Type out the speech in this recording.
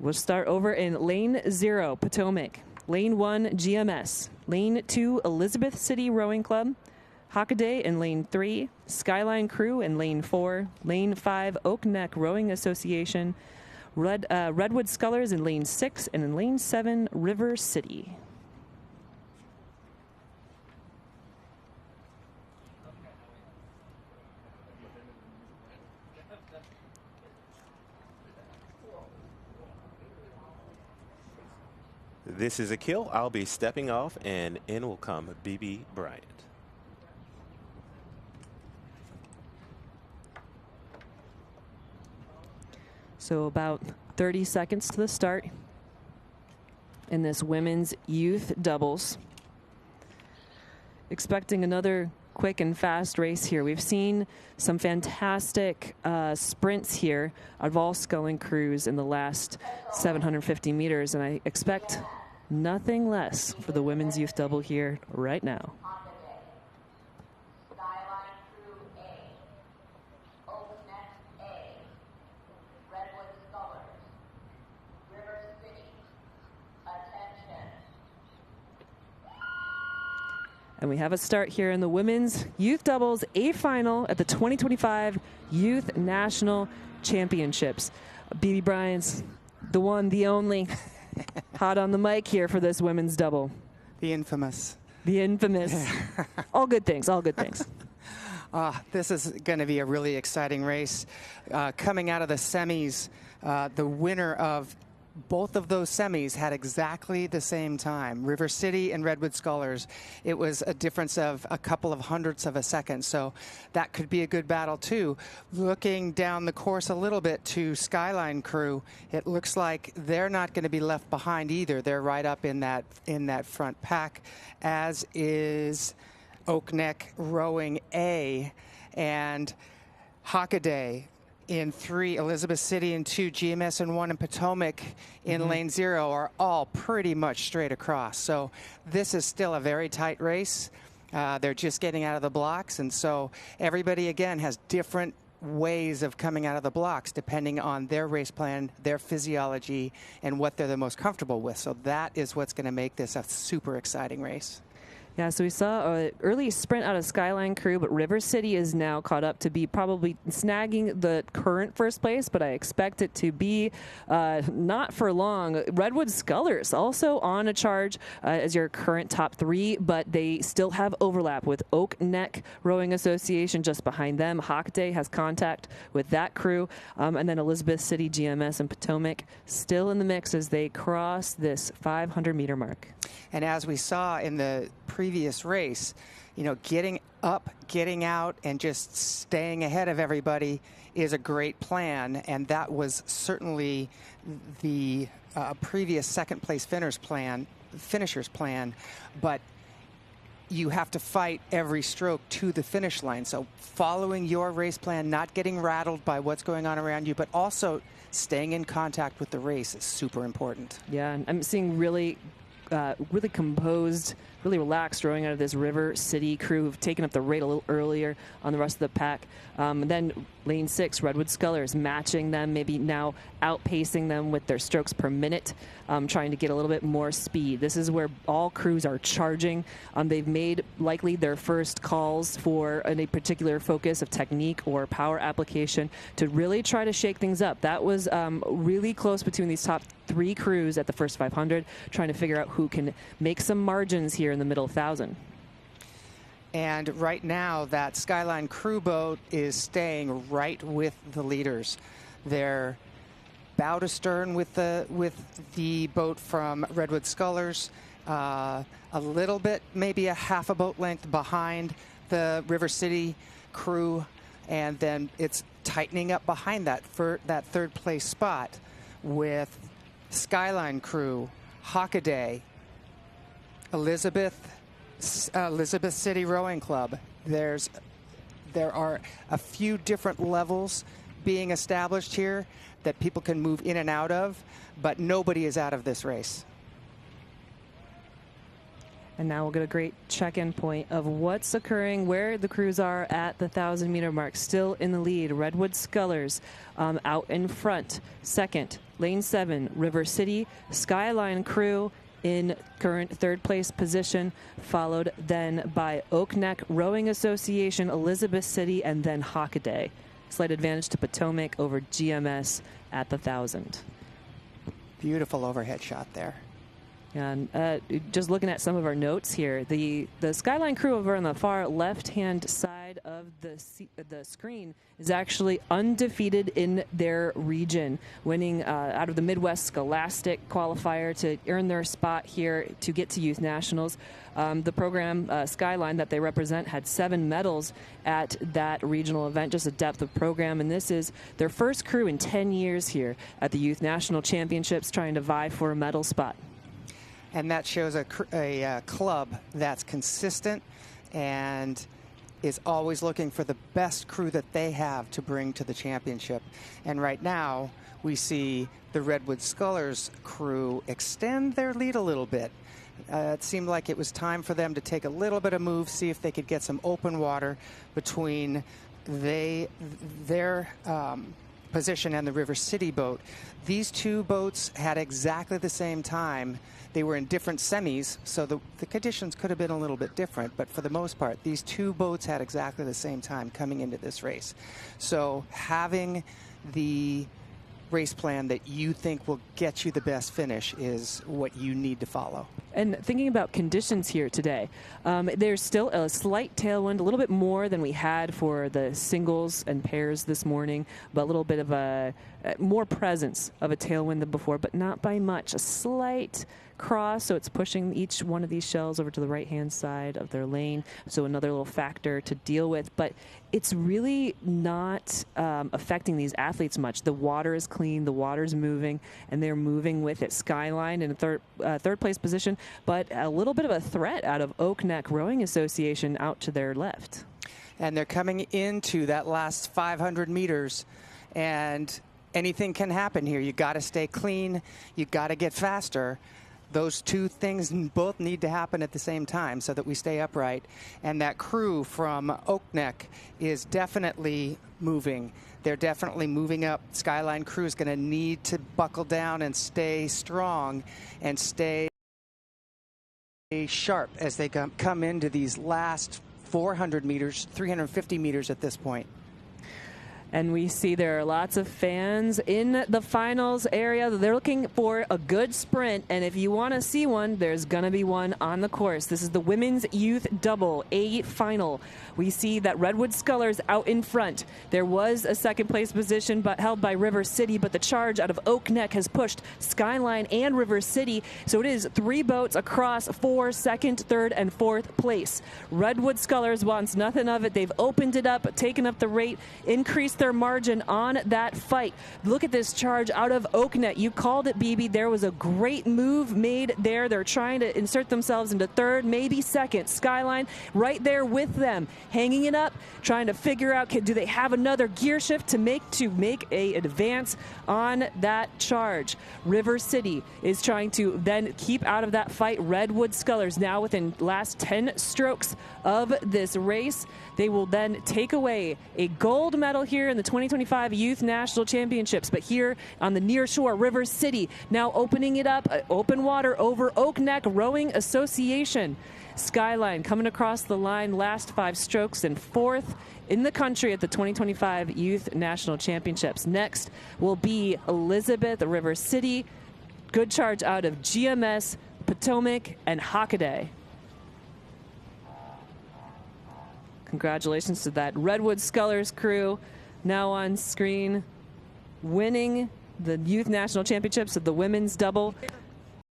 We'll start over in Lane 0, Potomac. Lane 1, GMS. Lane 2, Elizabeth City Rowing Club. Hockaday in Lane 3. Skyline Crew in Lane 4. Lane 5, Oak Neck Rowing Association. Redwood Scullers in Lane 6. And in Lane 7, River City. This is a kill. I'll be stepping off, and in will come BB Bryant. So about 30 seconds to the start in this women's youth doubles. Expecting another quick and fast race here. We've seen some fantastic sprints here out of all sculling crews in the last 750 meters, and I expect nothing less for the women's youth double here right now. And we have a start here in the women's youth doubles A final at the 2025 Youth National Championships. BB Bryant's the one, the only, hot on the mic here for this women's double. The infamous. The infamous. All good things, all good things. This is going to be a really exciting race. Coming out of the semis, the winner of both of those semis had exactly the same time. River City and Redwood Scullers. It was a difference of a couple of hundredths of a second, so that could be a good battle too. Looking down the course a little bit to Skyline Crew, it looks like they're not going to be left behind either. They're right up in that front pack, as is Oak Neck Rowing A and Hockaday in 3, Elizabeth City in 2, GMS in 1, and Potomac in Lane 0 are all pretty much straight across. So this is still a very tight race. They're just getting out of the blocks, and so everybody again has different ways of coming out of the blocks depending on their race plan, their physiology, and what they're the most comfortable with. So that is what's going to make this a super exciting race. Yeah, so we saw an early sprint out of Skyline Crew, but River City is now caught up to be probably snagging the current first place, but I expect it to be not for long. Redwood Scullers also on a charge as your current top 3, but they still have overlap with Oak Neck Rowing Association just behind them. Hockaday has contact with that crew, and then Elizabeth City, GMS, and Potomac still in the mix as they cross this 500-meter mark. And as we saw in the previous race, you know, getting up, getting out, and just staying ahead of everybody is a great plan. And that was certainly the previous second place finishers plan. But you have to fight every stroke to the finish line. So following your race plan, not getting rattled by what's going on around you, but also staying in contact with the race is super important. Yeah, and I'm seeing really composed, really relaxed rowing out of this River City crew who've taken up the rate a little earlier on the rest of the pack. Then Lane 6, Redwood Scullers, matching them, maybe now outpacing them with their strokes per minute, trying to get a little bit more speed. This is where all crews are charging. They've made likely their first calls for a particular focus of technique or power application to really try to shake things up. That was really close between these top 3 crews at the first 500, trying to figure out who can make some margins here in the middle 1,000. And right now, that Skyline Crew boat is staying right with the leaders. They're bow to stern with the boat from Redwood Scullers, a little bit, maybe a half a boat length behind the River City crew, and then it's tightening up behind that for that third place spot with Skyline Crew, Hockaday, Elizabeth City Rowing Club. There are a few different levels being established here that people can move in and out of, but nobody is out of this race. And now we'll get a great check-in point of what's occurring, where the crews are at the 1,000-meter mark. Still in the lead, Redwood Scullers out in front. Second, Lane 7, River City, Skyline Crew in current third place position, followed then by Oak Neck Rowing Association, Elizabeth City, and then Hockaday. Slight advantage to Potomac over GMS at the 1,000. Beautiful overhead shot there. And just looking at some of our notes here, the Skyline Crew over on the far left-hand side of the screen is actually undefeated in their region, winning out of the Midwest Scholastic qualifier to earn their spot here to get to Youth Nationals. The program Skyline that they represent had 7 medals at that regional event, just a depth of program, and this is their first crew in 10 years here at the Youth National Championships, trying to vie for a medal spot. And that shows a club that's consistent and is always looking for the best crew that they have to bring to the championship. And right now, we see the Redwood Scullers crew extend their lead a little bit. It seemed like it was time for them to take a little bit of move, see if they could get some open water between their position and the River City boat. These two boats had exactly the same time. They were in different semis, so the conditions could have been a little bit different, but for the most part, these two boats had exactly the same time coming into this race. So having the race plan that you think will get you the best finish is what you need to follow. And thinking about conditions here today, there's still a slight tailwind, a little bit more than we had for the singles and pairs this morning, but a little bit of a more presence of a tailwind than before, but not by much. A slight cross, so it's pushing each one of these shells over to the right-hand side of their lane, so another little factor to deal with. But it's really not affecting these athletes much. The water is clean, the water's moving, and they're moving with it. Skyline in a third place position, but a little bit of a threat out of Oak Neck Rowing Association out to their left. And they're coming into that last 500 meters, and anything can happen here. You got to stay clean, you got to get faster. Those two things both need to happen at the same time so that we stay upright. And that crew from Oak Neck is definitely moving. They're definitely moving up. Skyline crew is going to need to buckle down and stay strong and stay sharp as they come into these last 400 meters, 350 meters at this point. And we see there are lots of fans in the finals area. They're looking for a good sprint, and if you want to see one, there's going to be one on the course. This is the Women's Youth Double A final. We see that Redwood Scullers out in front. There was a second place position but held by River City, but the charge out of Oak Neck has pushed Skyline and River City, so it is 3 boats across for second, third, and fourth place. Redwood Scullers wants nothing of it. They've opened it up, taken up the rate, increased their margin on that fight. Look at this charge out of Oak Neck. You called it, BB. There was a great move made there. They're trying to insert themselves into third, maybe second. Skyline right there with them, hanging it up, trying to figure out, do they have another gear shift to make a advance on that charge. River City is trying to then keep out of that fight. Redwood Scullers now within last 10 strokes of this race. They will then take away a gold medal here in the 2025 Youth National Championships. But here on the near shore, River City now opening it up, open water over Oak Neck Rowing Association. Skyline coming across the line, last 5 strokes, and 4th in the country at the 2025 Youth National Championships. Next will be Elizabeth, River City. Good charge out of GMS, Potomac, and Hockaday. Congratulations to that Redwood Scullers crew now on screen, winning the Youth National Championships of the women's double.